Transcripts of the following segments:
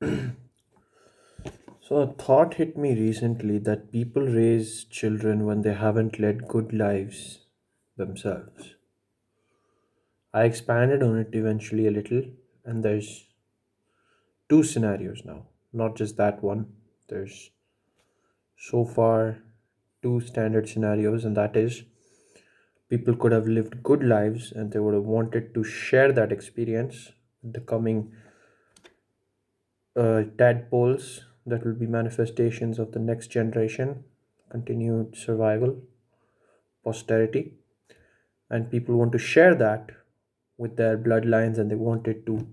So, a thought hit me recently that people raise children when they haven't led good lives themselves. I expanded on it eventually a little, and there's two scenarios now, not just that one. There's so far two standard scenarios, and that is people could have lived good lives and they would have wanted to share that experience with the coming tadpoles that will be manifestations of the next generation, continued survival, posterity, and people want to share that with their bloodlines and they want it to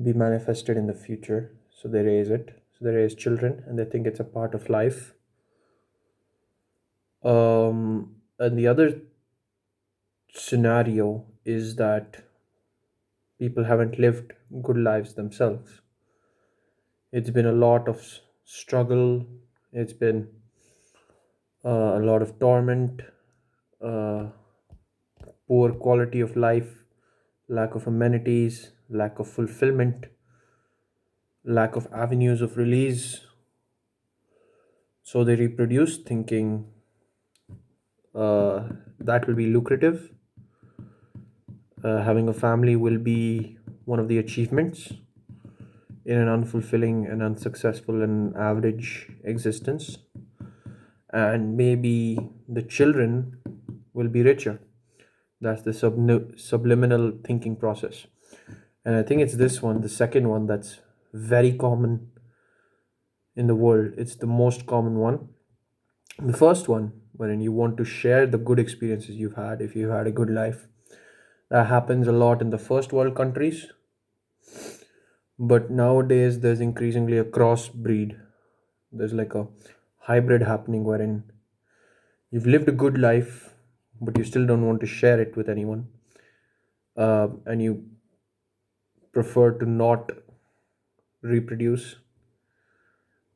be manifested in the future. So they raise it. So they raise children and they think it's a part of life. And the other scenario is that people haven't lived good lives themselves. It's been a lot of struggle, it's been a lot of torment, uh, poor quality of life, lack of amenities, lack of fulfillment, lack of avenues of release. So they reproduce thinking that will be lucrative. Having a family will be one of the achievements in an unfulfilling and unsuccessful and average existence. And maybe the children will be richer. That's the subliminal thinking process. And I think it's this one, the second one, that's very common in the world. It's the most common one. The first one, wherein you want to share the good experiences you've had if you had a good life. That happens a lot in the first world countries, but nowadays there's increasingly a crossbreed. There's like a hybrid happening wherein you've lived a good life, but you still don't want to share it with anyone, and you prefer to not reproduce.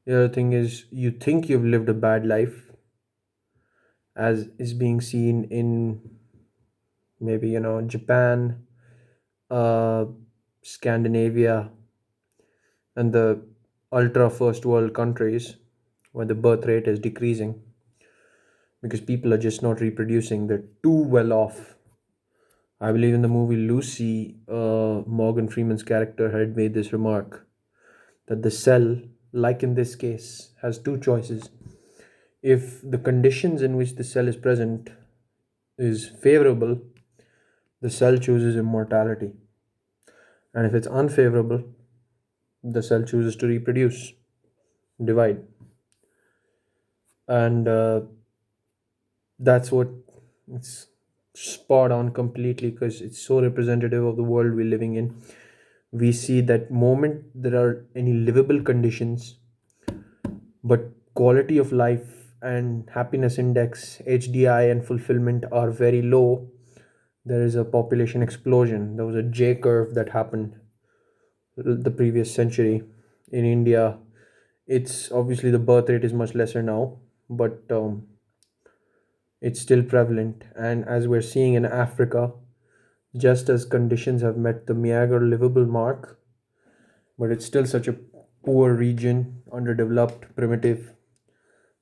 The other thing is you think you've lived a bad life, as is being seen in maybe Japan, uh, Scandinavia, and the ultra first world countries where the birth rate is decreasing because people are just not reproducing. They're too well off. I believe in the movie Lucy, Morgan Freeman's character had made this remark that the cell, like in this case, has two choices. If the conditions in which the cell is present is favorable, the cell chooses immortality. And if it's unfavorable, the cell chooses to reproduce, divide. And that's what it's spot on completely because it's so representative of the world we're living in. We see that moment there are any livable conditions, but quality of life and happiness index, HDI, and fulfillment are very low. There is a population explosion. There was a J curve that happened the previous century in India. It's obviously the birth rate is much lesser now, but it's still prevalent. And as we're seeing in Africa, just as conditions have met the meager livable mark, but it's still such a poor region, underdeveloped, primitive,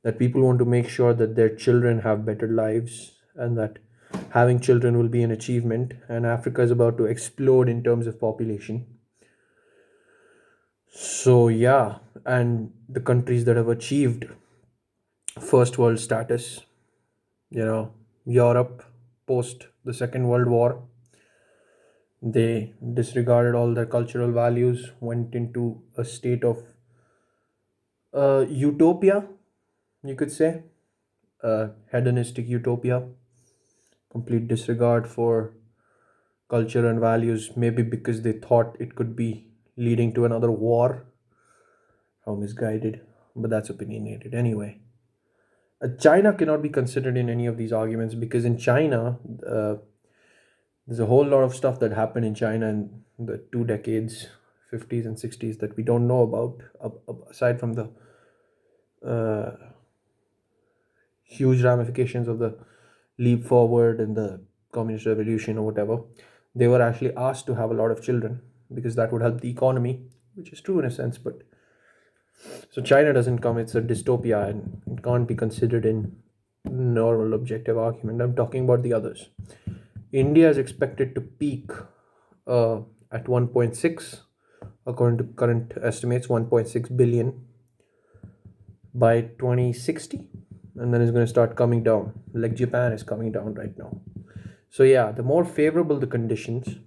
that people want to make sure that their children have better lives and that having children will be an achievement. And Africa is about to explode in terms of population. So, yeah, and the countries that have achieved first world status, you know, Europe post the Second World War, they disregarded all their cultural values, went into a state of utopia, you could say, hedonistic utopia, complete disregard for culture and values, maybe because they thought it could be leading to another war. How misguided, but that's opinionated anyway. China cannot be considered in any of these arguments because in China, there's a whole lot of stuff that happened in China in the 2 decades, 50s and 60s, that we don't know about, aside from the uh, huge ramifications of the leap forward and the communist revolution or whatever. They were actually asked to have a lot of children because that would help the economy. which is true in a sense. But so China doesn't come; it's a dystopia, and it can't be considered in normal objective argument. I'm talking about the others. India is expected to peak uh, at 1.6, according to current estimates, 1.6 billion by 2060, and then it's going to start coming down, like Japan is coming down right now. So yeah, the more favorable the conditions,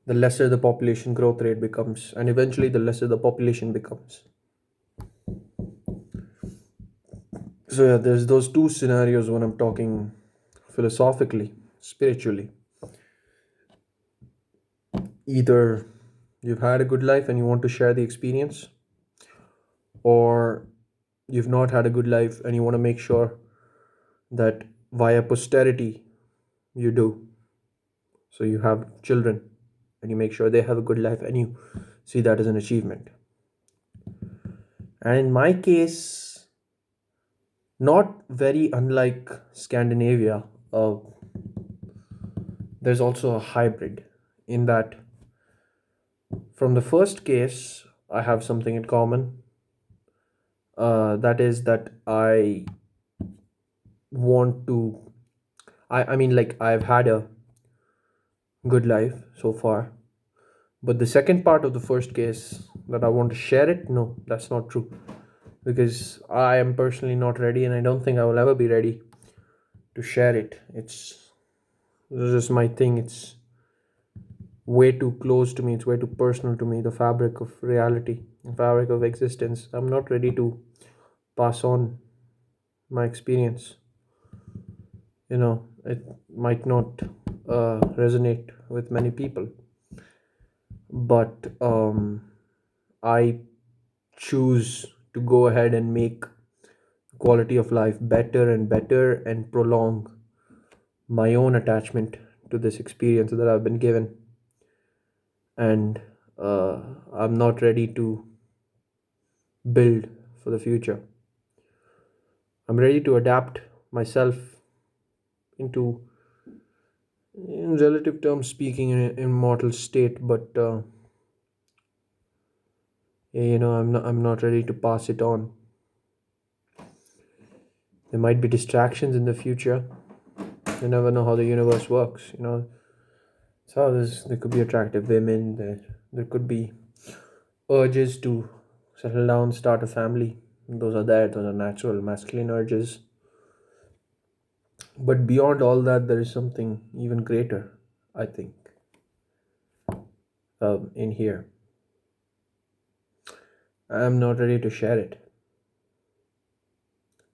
the lesser the population growth rate becomes, and eventually the lesser the population becomes. So yeah, there's those two scenarios when I'm talking philosophically, spiritually. Either you've had a good life and you want to share the experience, or you've not had a good life and you want to make sure that via posterity you do. So you have children and you make sure they have a good life and you see that as an achievement. And in my case, not very unlike Scandinavia, uh, there's also a hybrid in that from the first case, I have something in common. That is that want to, I mean, like, I've had a good life so far. But the second part of the first case, that I want to share it, no, that's not true. Because I am personally not ready, and I don't think I will ever be ready to share it. It's just my thing. It's way too close to me. It's way too personal to me. The fabric of reality, the fabric of existence. I'm not ready to pass on my experience. It might not resonate with many people, but I choose to go ahead and make quality of life better and better and prolong my own attachment to this experience that I've been given. And uh, I'm not ready to build for the future. I'm ready to adapt myself into, in relative terms speaking, an immortal state, but I'm not ready to pass it on. There might be distractions in the future. You never know how the universe works. So there could be attractive women. There could be urges to settle down, start a family. Those are there. Those are natural masculine urges. But beyond all that, there is something even greater, I think, in here. I'm not ready to share it.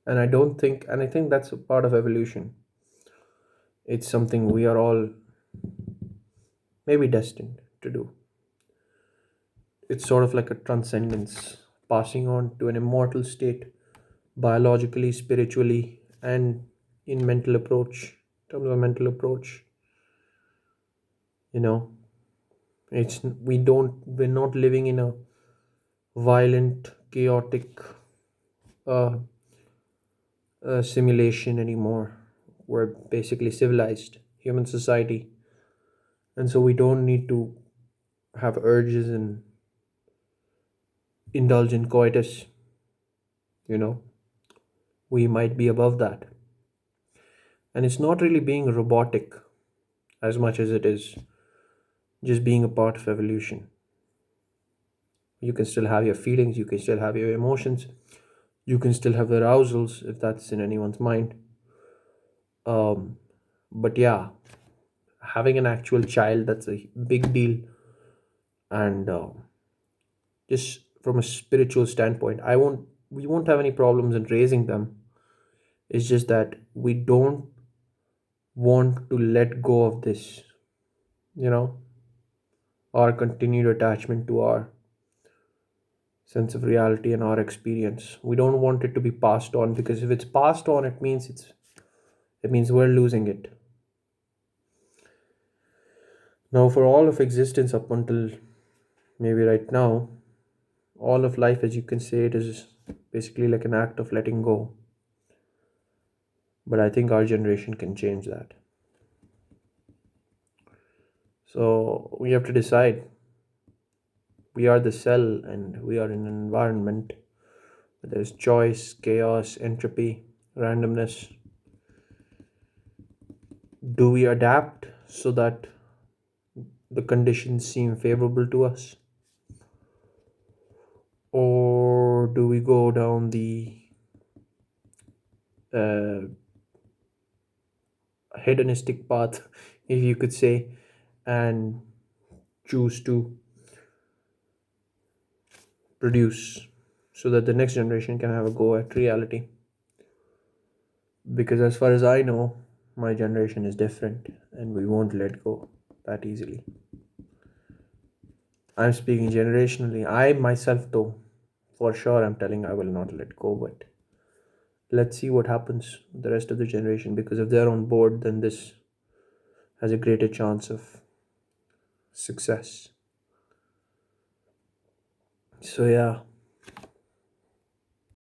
And I think that's a part of evolution. It's something we are all maybe destined to do. It's sort of like a transcendence, passing on to an immortal state, biologically, spiritually, and in mental approach. In terms of mental approach, you know, we're not living in a violent, chaotic uh, simulation anymore. We're basically civilized human society, and so we don't need to have urges and indulge in coitus. You know, we might be above that, and it's not really being robotic as much as it is just being a part of evolution. You can still have your feelings, you can still have your emotions, you can still have arousals if that's in anyone's mind. Um, but yeah, having an actual child, that's a big deal. And just from a spiritual standpoint, we won't have any problems in raising them. It's just that we don't want to let go of this, you know, our continued attachment to our sense of reality and our experience. We don't want it to be passed on, because if it's passed on, it means we're losing it. Now, for all of existence up until maybe right now, all of life, as you can say, it is basically like an act of letting go. But I think our generation can change that. So we have to decide We are the cell and we are in an environment where there's choice, chaos, entropy, randomness. Do we adapt so that the conditions seem favorable to us? Or do we go down the uh, hedonistic path, if you could say, and choose to produce so that the next generation can have a go at reality? Because as far as I know, my generation is different and we won't let go that easily. I'm speaking generationally. I myself, though, for sure, I'm telling I will not let go, but let's see what happens with the rest of the generation, because if they're on board, then this has a greater chance of success. So, yeah,